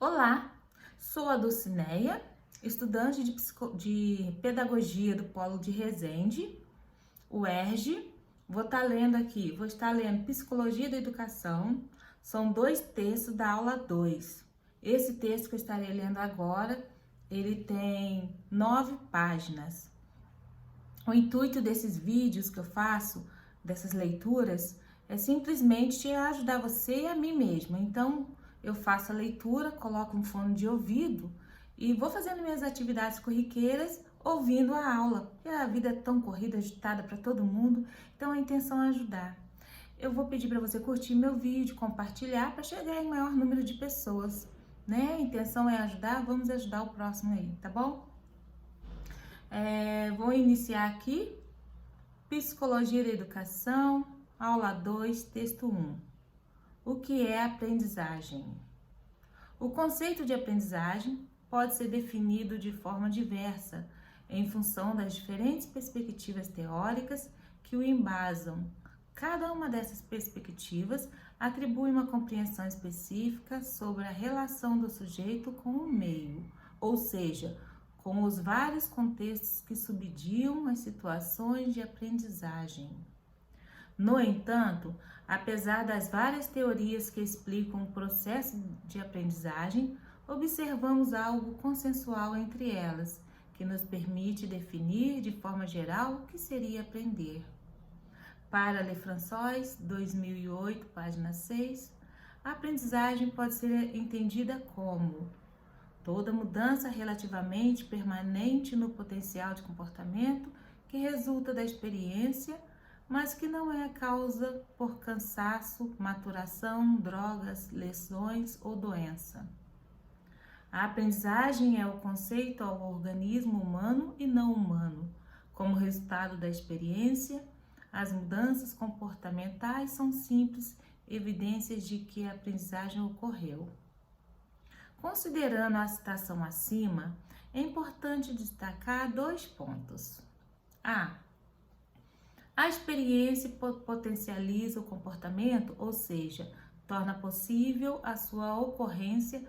Olá, sou a Dulcineia, estudante de Pedagogia do Polo de Resende, UERJ. Vou estar lendo Psicologia da Educação. São dois textos da aula 2. Esse texto que eu estarei lendo agora, ele tem 9 páginas. O intuito desses vídeos que eu faço, dessas leituras, é simplesmente ajudar você e a mim mesma. Então, eu faço a leitura, coloco um fone de ouvido e vou fazendo minhas atividades corriqueiras ouvindo a aula. E a vida é tão corrida, agitada para todo mundo, então a intenção é ajudar. Eu vou pedir para você curtir meu vídeo, compartilhar para chegar em maior número de pessoas, né? A intenção é ajudar, vamos ajudar o próximo aí, tá bom? Vou iniciar aqui, Psicologia da Educação, aula 2, texto 1. O que é aprendizagem? O conceito de aprendizagem pode ser definido de forma diversa, em função das diferentes perspectivas teóricas que o embasam. Cada uma dessas perspectivas atribui uma compreensão específica sobre a relação do sujeito com o meio, ou seja, com os vários contextos que subsidiam as situações de aprendizagem. No entanto, apesar das várias teorias que explicam o processo de aprendizagem, observamos algo consensual entre elas, que nos permite definir de forma geral o que seria aprender. Para Lefrançois, 2008, página 6, a aprendizagem pode ser entendida como toda mudança relativamente permanente no potencial de comportamento que resulta da experiência, mas que não é a causa por cansaço, maturação, drogas, lesões ou doença. A aprendizagem é o conceito ao organismo humano e não humano. Como resultado da experiência, as mudanças comportamentais são simples evidências de que a aprendizagem ocorreu. Considerando a citação acima, é importante destacar 2 pontos. A experiência potencializa o comportamento, ou seja, torna possível a sua ocorrência,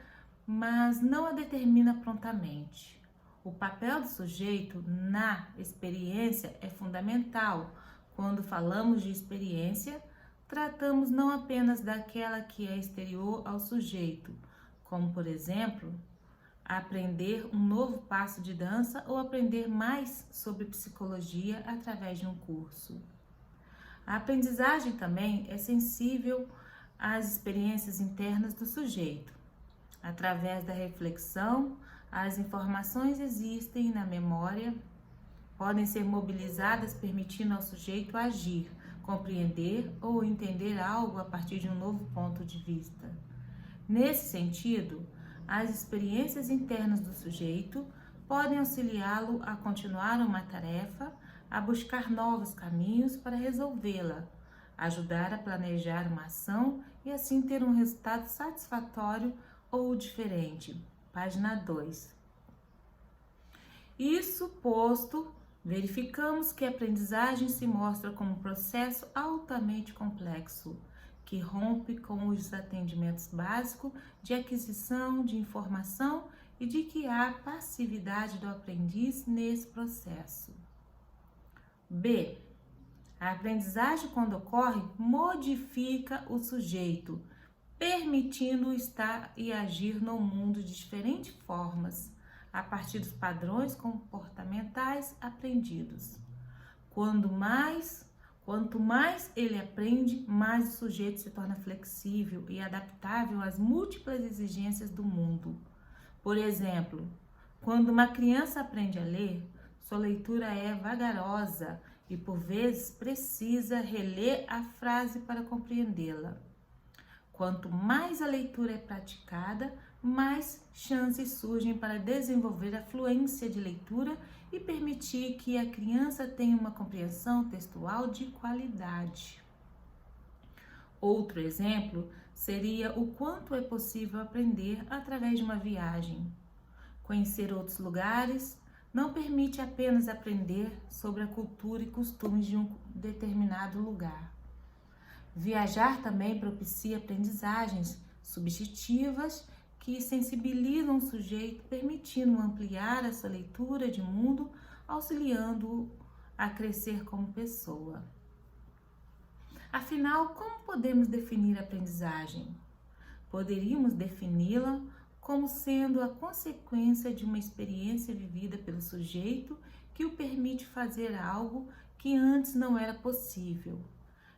mas não a determina prontamente. O papel do sujeito na experiência é fundamental. Quando falamos de experiência, tratamos não apenas daquela que é exterior ao sujeito, como, por exemplo, aprender um novo passo de dança ou aprender mais sobre psicologia através de um curso. A aprendizagem também é sensível às experiências internas do sujeito. Através da reflexão, as informações existem na memória, podem ser mobilizadas, permitindo ao sujeito agir, compreender ou entender algo a partir de um novo ponto de vista. Nesse sentido, as experiências internas do sujeito podem auxiliá-lo a continuar uma tarefa, a buscar novos caminhos para resolvê-la, ajudar a planejar uma ação e assim ter um resultado satisfatório ou diferente. Página 2. Isso posto, verificamos que a aprendizagem se mostra como um processo altamente complexo, que rompe com os atendimentos básicos de aquisição de informação e de que há passividade do aprendiz nesse processo. B. A aprendizagem, quando ocorre, modifica o sujeito, permitindo-o estar e agir no mundo de diferentes formas, a partir dos padrões comportamentais aprendidos. Quanto mais ele aprende, mais o sujeito se torna flexível e adaptável às múltiplas exigências do mundo. Por exemplo, quando uma criança aprende a ler, sua leitura é vagarosa e, por vezes, precisa reler a frase para compreendê-la. Quanto mais a leitura é praticada, mais chances surgem para desenvolver a fluência de leitura e permitir que a criança tenha uma compreensão textual de qualidade. Outro exemplo seria o quanto é possível aprender através de uma viagem. Conhecer outros lugares não permite apenas aprender sobre a cultura e costumes de um determinado lugar. Viajar também propicia aprendizagens subjetivas que sensibilizam o sujeito, permitindo ampliar a sua leitura de mundo, auxiliando-o a crescer como pessoa. Afinal, como podemos definir a aprendizagem? Poderíamos defini-la como sendo a consequência de uma experiência vivida pelo sujeito que o permite fazer algo que antes não era possível.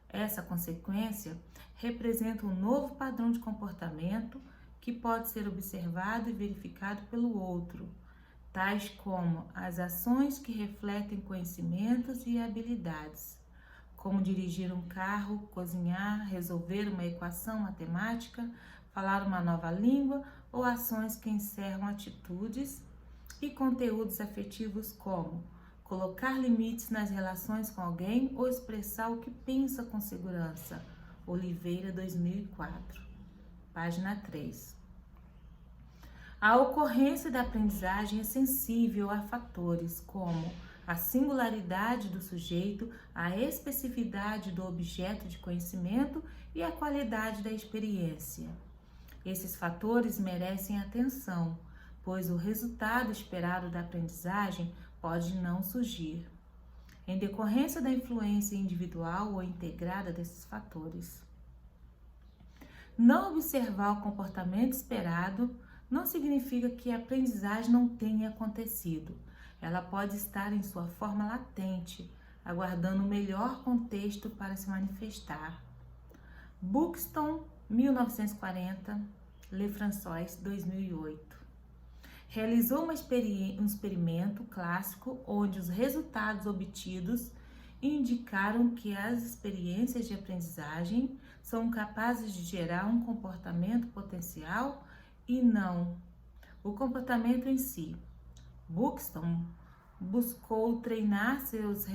Essa consequência representa um novo padrão de comportamento que pode ser observado e verificado pelo outro, tais como as ações que refletem conhecimentos e habilidades, como dirigir um carro, cozinhar, resolver uma equação matemática, falar uma nova língua ou ações que encerram atitudes e conteúdos afetivos como colocar limites nas relações com alguém ou expressar o que pensa com segurança. Oliveira, 2004, página 3. A ocorrência da aprendizagem é sensível a fatores como a singularidade do sujeito, a especificidade do objeto de conhecimento e a qualidade da experiência. Esses fatores merecem atenção, pois o resultado esperado da aprendizagem pode não surgir, em decorrência da influência individual ou integrada desses fatores. Não observar o comportamento esperado não significa que a aprendizagem não tenha acontecido. Ela pode estar em sua forma latente, aguardando o melhor contexto para se manifestar. Buxton, 1940, Lefrançois, 2008. Realizou um experimento clássico onde os resultados obtidos indicaram que as experiências de aprendizagem são capazes de gerar um comportamento potencial e não o comportamento em si. Buxton buscou treinar seus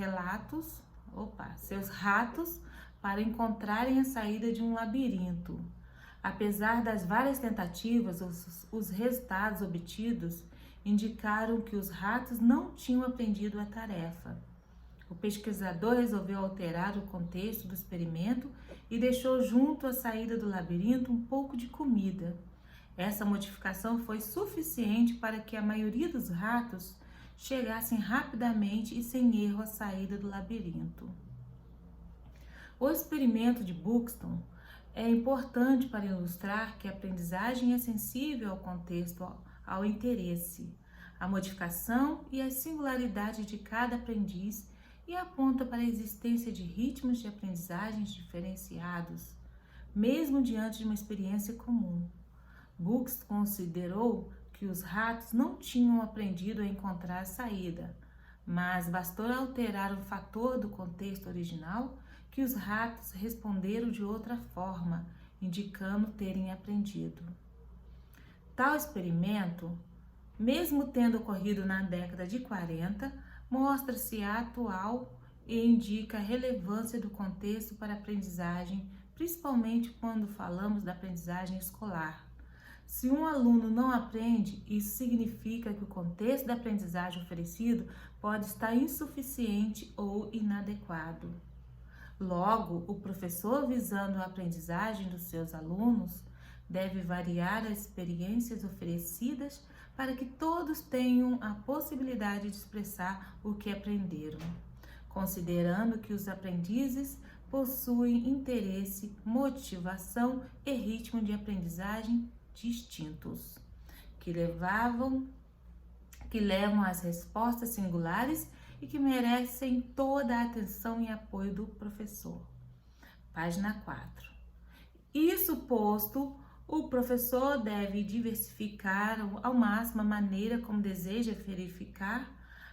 ratos para encontrarem a saída de um labirinto. Apesar das várias tentativas, os resultados obtidos indicaram que os ratos não tinham aprendido a tarefa. O pesquisador resolveu alterar o contexto do experimento e deixou junto à saída do labirinto um pouco de comida. Essa modificação foi suficiente para que a maioria dos ratos chegassem rapidamente e sem erro à saída do labirinto. O experimento de Buxton é importante para ilustrar que a aprendizagem é sensível ao contexto, ao interesse, à modificação e à singularidade de cada aprendiz e aponta para a existência de ritmos de aprendizagens diferenciados, mesmo diante de uma experiência comum. Buxton considerou que os ratos não tinham aprendido a encontrar a saída, mas bastou alterar um fator do contexto original que os ratos responderam de outra forma, indicando terem aprendido. Tal experimento, mesmo tendo ocorrido na década de 40, mostra-se atual e indica a relevância do contexto para a aprendizagem, principalmente quando falamos da aprendizagem escolar. Se um aluno não aprende, isso significa que o contexto da aprendizagem oferecido pode estar insuficiente ou inadequado. Logo, o professor, visando a aprendizagem dos seus alunos, deve variar as experiências oferecidas para que todos tenham a possibilidade de expressar o que aprenderam, considerando que os aprendizes possuem interesse, motivação e ritmo de aprendizagem distintos, que levam às respostas singulares e que merecem toda a atenção e apoio do professor. Página 4. Isso posto, o professor deve diversificar ao máximo a maneira como deseja verificar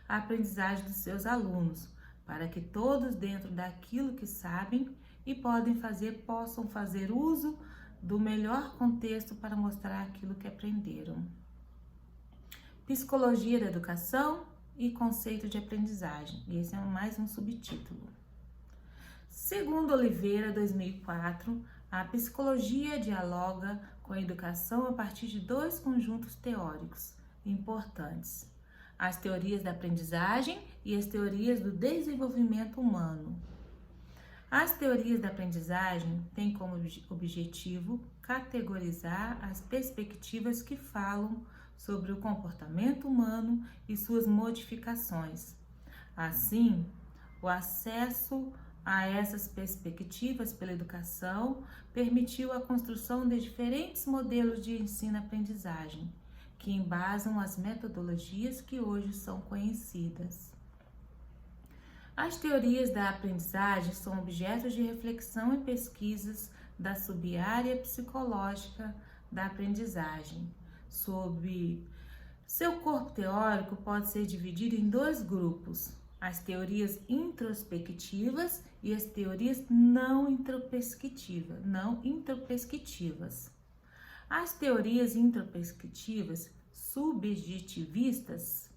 a aprendizagem dos seus alunos, para que todos, dentro daquilo que sabem e possam fazer uso do melhor contexto para mostrar aquilo que aprenderam. Psicologia da educação e conceito de aprendizagem. Esse é mais um subtítulo. Segundo Oliveira, 2004, a psicologia dialoga com a educação a partir de dois conjuntos teóricos importantes: as teorias da aprendizagem e as teorias do desenvolvimento humano. As teorias da aprendizagem têm como objetivo categorizar as perspectivas que falam sobre o comportamento humano e suas modificações. Assim, o acesso a essas perspectivas pela educação permitiu a construção de diferentes modelos de ensino-aprendizagem, que embasam as metodologias que hoje são conhecidas. As teorias da aprendizagem são objetos de reflexão e pesquisas da sub-área psicológica da aprendizagem. Sob seu corpo teórico pode ser dividido em dois grupos: as teorias introspectivas e as teorias não introspectivas. As teorias introspectivas subjetivistas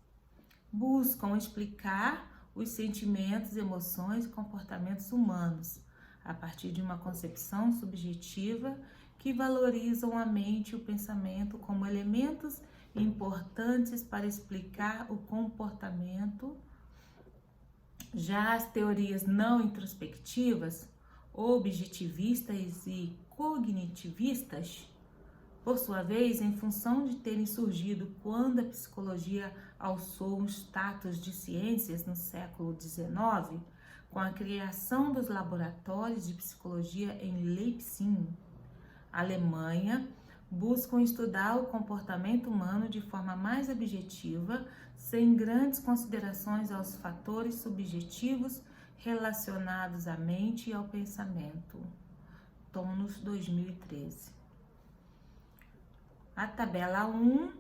buscam explicar os sentimentos, emoções e comportamentos humanos a partir de uma concepção subjetiva que valorizam a mente e o pensamento como elementos importantes para explicar o comportamento. Já as teorias não introspectivas, objetivistas e cognitivistas, por sua vez, em função de terem surgido quando a psicologia alçou um status de ciências no século XIX, com a criação dos laboratórios de psicologia em Leipzig, Alemanha, buscam estudar o comportamento humano de forma mais objetiva, sem grandes considerações aos fatores subjetivos relacionados à mente e ao pensamento. Tonus, 2013. A tabela 1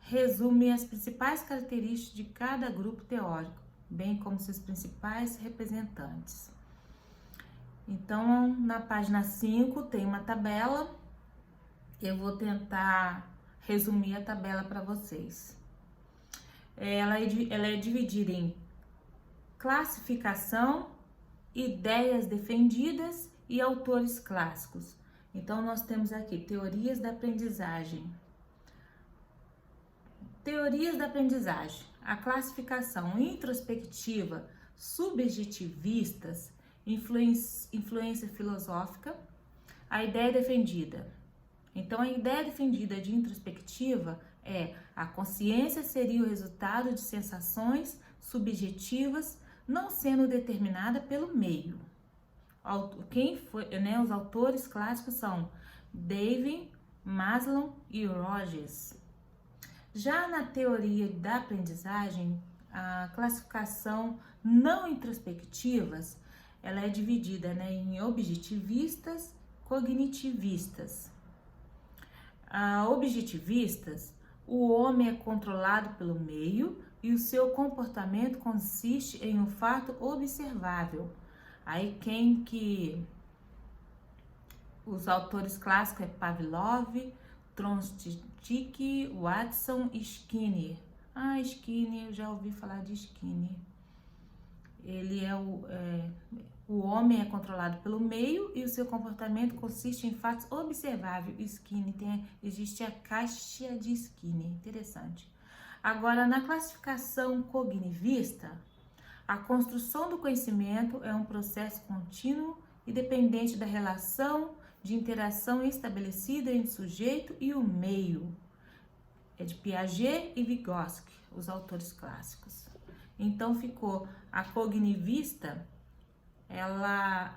resume as principais características de cada grupo teórico, bem como seus principais representantes. Então, na página 5 tem uma tabela. Eu vou tentar resumir a tabela para vocês. Ela é dividida em classificação, ideias defendidas e autores clássicos. Então, nós temos aqui teorias da aprendizagem. Teorias da aprendizagem. A classificação introspectiva, subjetivistas, influência filosófica. A ideia defendida. Então, a ideia defendida de introspectiva é: a consciência seria o resultado de sensações subjetivas, não sendo determinada pelo meio. Os autores clássicos são David, Maslow e Rogers. Já na teoria da aprendizagem, a classificação não introspectivas, ela é dividida em objetivistas, cognitivistas. Objetivistas, o homem é controlado pelo meio e o seu comportamento consiste em um fato observável. Aí os autores clássicos é Pavlov, Chomsky, Watson e Skinner. Skinner, eu já ouvi falar de Skinner. Ele o homem é controlado pelo meio e o seu comportamento consiste em fatos observáveis. Skinner, existe a caixa de Skinner, interessante. Agora, na classificação cognitivista, a construção do conhecimento é um processo contínuo e dependente da relação de interação estabelecida entre o sujeito e o meio. É de Piaget e Vygotsky, os autores clássicos. Então, ficou a cognitivista.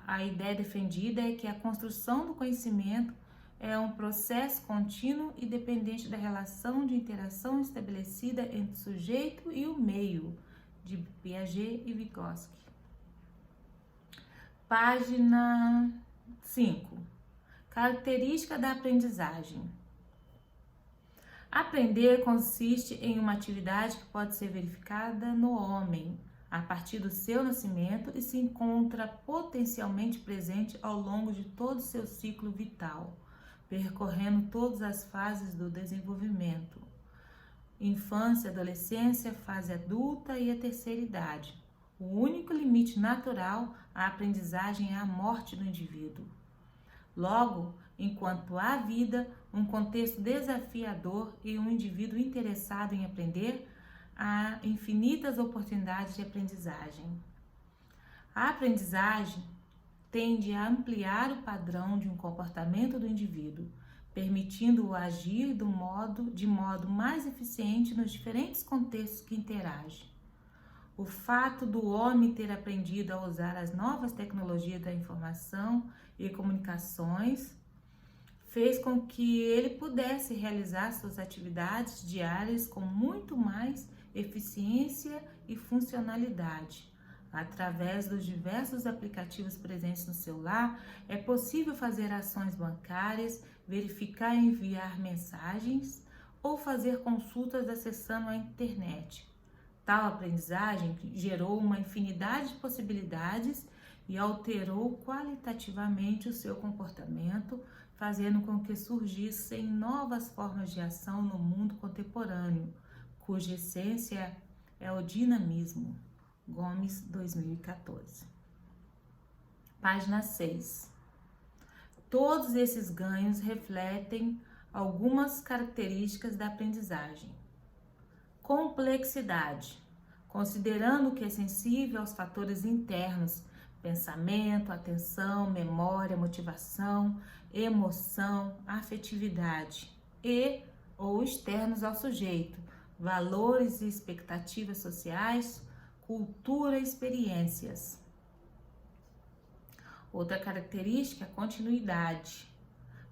A ideia defendida é que a construção do conhecimento é um processo contínuo e dependente da relação de interação estabelecida entre o sujeito e o meio, de Piaget e Vygotsky. Página 5. Característica da aprendizagem. Aprender consiste em uma atividade que pode ser verificada no homem a partir do seu nascimento e se encontra potencialmente presente ao longo de todo o seu ciclo vital, percorrendo todas as fases do desenvolvimento: infância, adolescência, fase adulta e a terceira idade. O único limite natural à aprendizagem é a morte do indivíduo. Logo, enquanto há vida, um contexto desafiador e um indivíduo interessado em aprender, há infinitas oportunidades de aprendizagem. A aprendizagem tende a ampliar o padrão de um comportamento do indivíduo, permitindo-o agir de modo mais eficiente nos diferentes contextos que interage. O fato do homem ter aprendido a usar as novas tecnologias da informação e comunicações fez com que ele pudesse realizar suas atividades diárias com muito mais eficiência e funcionalidade. Através dos diversos aplicativos presentes no celular, é possível fazer ações bancárias, verificar e enviar mensagens ou fazer consultas acessando a internet. Tal aprendizagem gerou uma infinidade de possibilidades e alterou qualitativamente o seu comportamento, fazendo com que surgissem novas formas de ação no mundo contemporâneo, cuja essência é o dinamismo. Gomes, 2014. Página 6. Todos esses ganhos refletem algumas características da aprendizagem. Complexidade, considerando que é sensível aos fatores internos, pensamento, atenção, memória, motivação, emoção, afetividade e ou externos ao sujeito, valores e expectativas sociais, cultura e experiências. Outra característica é a continuidade,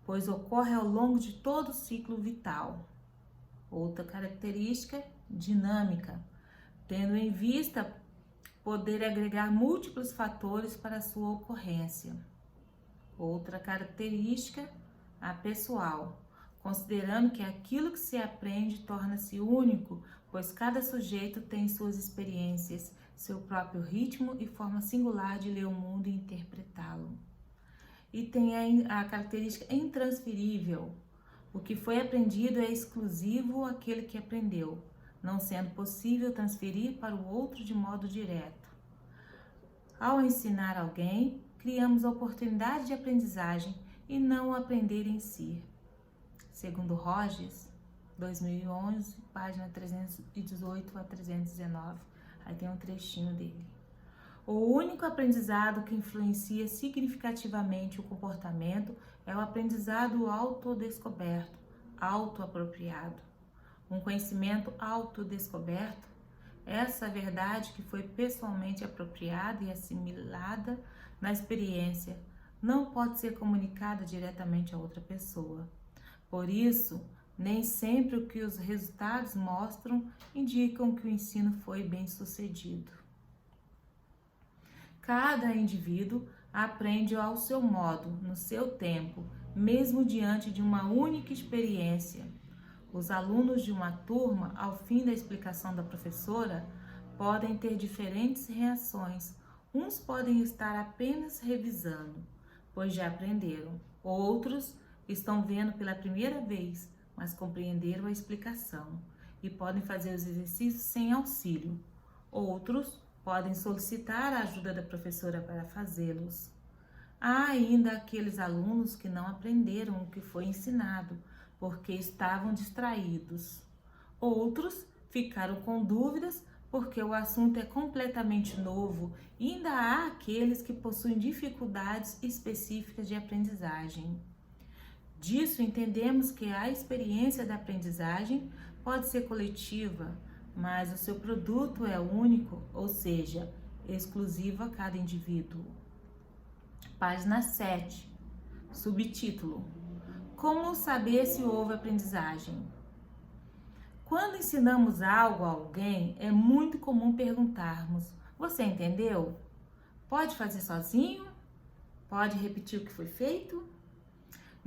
pois ocorre ao longo de todo o ciclo vital. Outra característica, dinâmica, tendo em vista poder agregar múltiplos fatores para sua ocorrência. Outra característica, a pessoal, considerando que aquilo que se aprende torna-se único, pois cada sujeito tem suas experiências, seu próprio ritmo e forma singular de ler o mundo e interpretá-lo. E tem a característica intransferível. O que foi aprendido é exclusivo àquele que aprendeu, não sendo possível transferir para o outro de modo direto. Ao ensinar alguém, criamos a oportunidade de aprendizagem e não o aprender em si. Segundo Rogers, 2011, página 318 a 319, aí tem um trechinho dele. O único aprendizado que influencia significativamente o comportamento é o aprendizado autodescoberto, autoapropriado. Um conhecimento autodescoberto, essa verdade que foi pessoalmente apropriada e assimilada na experiência, não pode ser comunicada diretamente a outra pessoa. Por isso, nem sempre o que os resultados mostram indicam que o ensino foi bem sucedido. Cada indivíduo aprende ao seu modo, no seu tempo, mesmo diante de uma única experiência. Os alunos de uma turma, ao fim da explicação da professora, podem ter diferentes reações. Uns podem estar apenas revisando, pois já aprenderam. Outros estão vendo pela primeira vez, mas compreenderam a explicação e podem fazer os exercícios sem auxílio. Outros podem solicitar a ajuda da professora para fazê-los. Há ainda aqueles alunos que não aprenderam o que foi ensinado, porque estavam distraídos. Outros ficaram com dúvidas porque o assunto é completamente novo e ainda há aqueles que possuem dificuldades específicas de aprendizagem. Disso entendemos que a experiência da aprendizagem pode ser coletiva, mas o seu produto é único, ou seja, exclusivo a cada indivíduo. Página 7, subtítulo: Como saber se houve aprendizagem? Quando ensinamos algo a alguém, é muito comum perguntarmos: você entendeu? Pode fazer sozinho? Pode repetir o que foi feito?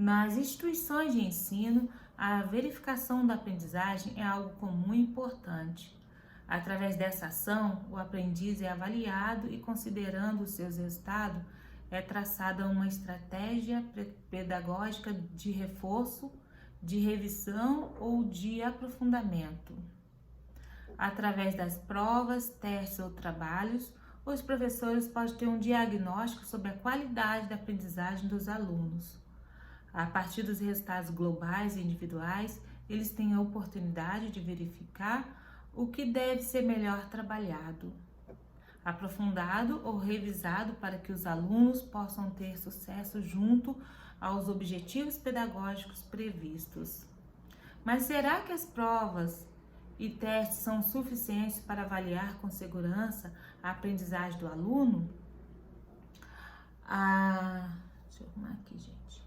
Nas instituições de ensino, a verificação da aprendizagem é algo comum e importante. Através dessa ação, o aprendiz é avaliado e, considerando os seus resultados, é traçada uma estratégia pedagógica de reforço, de revisão ou de aprofundamento. Através das provas, testes ou trabalhos, os professores podem ter um diagnóstico sobre a qualidade da aprendizagem dos alunos. A partir dos resultados globais e individuais, eles têm a oportunidade de verificar o que deve ser melhor trabalhado, aprofundado ou revisado para que os alunos possam ter sucesso junto aos objetivos pedagógicos previstos. Mas será que as provas e testes são suficientes para avaliar com segurança a aprendizagem do aluno? Deixa eu arrumar aqui, gente.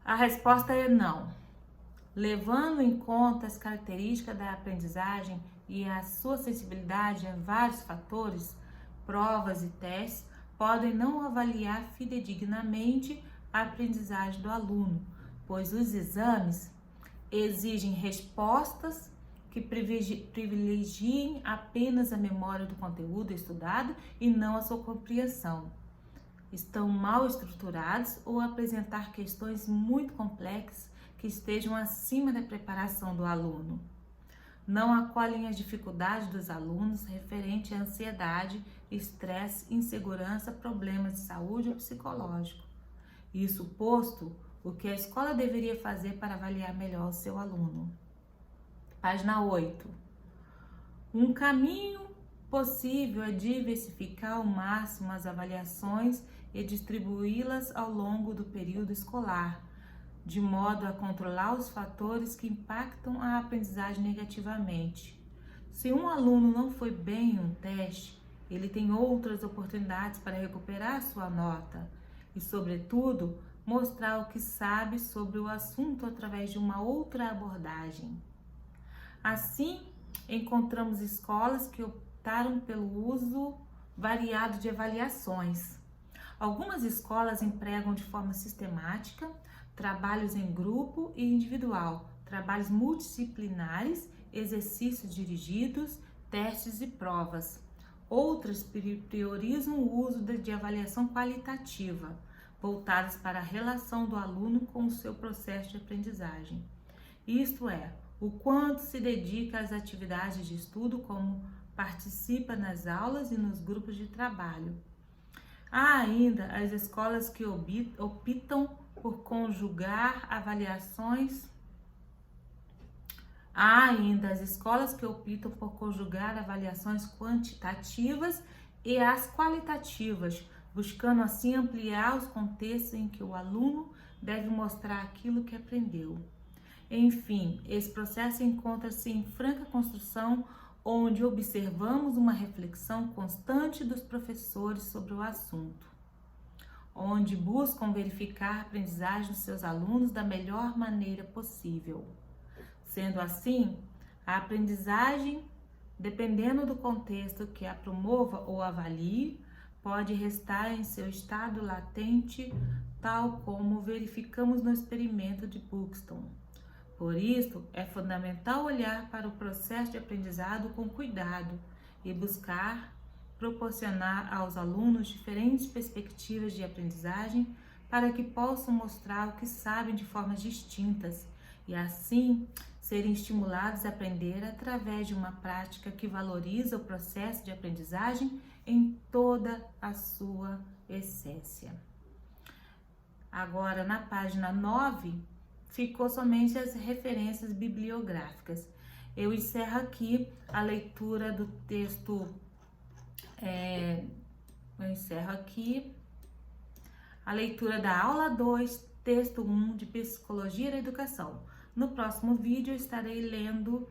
A resposta é não. Levando em conta as características da aprendizagem e a sua sensibilidade a vários fatores, provas e testes podem não avaliar fidedignamente a aprendizagem do aluno, pois os exames exigem respostas que privilegiem apenas a memória do conteúdo estudado e não a sua compreensão. Estão mal estruturados ou apresentar questões muito complexas que estejam acima da preparação do aluno. Não acolhem as dificuldades dos alunos referente à ansiedade, estresse, insegurança, problemas de saúde ou psicológico. Isso posto, o que a escola deveria fazer para avaliar melhor o seu aluno. Página 8. Um caminho possível é diversificar ao máximo as avaliações e distribuí-las ao longo do período escolar, de modo a controlar os fatores que impactam a aprendizagem negativamente. Se um aluno não foi bem em um teste, ele tem outras oportunidades para recuperar sua nota e, sobretudo, mostrar o que sabe sobre o assunto através de uma outra abordagem. Assim, encontramos escolas que optaram pelo uso variado de avaliações. Algumas escolas empregam de forma sistemática trabalhos em grupo e individual, trabalhos multidisciplinares, exercícios dirigidos, testes e provas. Outras priorizam o uso de avaliação qualitativa, voltadas para a relação do aluno com o seu processo de aprendizagem. Isto é, o quanto se dedica às atividades de estudo, como participa nas aulas e nos grupos de trabalho. Há ainda as escolas que optam por conjugar avaliações quantitativas e as qualitativas, buscando assim ampliar os contextos em que o aluno deve mostrar aquilo que aprendeu. Enfim, esse processo encontra-se em franca construção, onde observamos uma reflexão constante dos professores sobre o assunto, onde buscam verificar a aprendizagem dos seus alunos da melhor maneira possível. Sendo assim, a aprendizagem, dependendo do contexto que a promova ou avalie, pode restar em seu estado latente, tal como verificamos no experimento de Buxton. Por isso, é fundamental olhar para o processo de aprendizado com cuidado e buscar proporcionar aos alunos diferentes perspectivas de aprendizagem para que possam mostrar o que sabem de formas distintas e, assim, serem estimulados a aprender através de uma prática que valoriza o processo de aprendizagem em toda a sua essência. Agora, na página 9, ficou somente as referências bibliográficas. Eu encerro aqui a leitura do texto, a leitura da aula 2, texto 1 de Psicologia da Educação. No próximo vídeo eu estarei lendo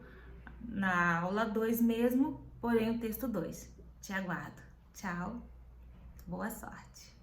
na aula 2 mesmo, porém o texto 2. Te aguardo. Tchau. Boa sorte.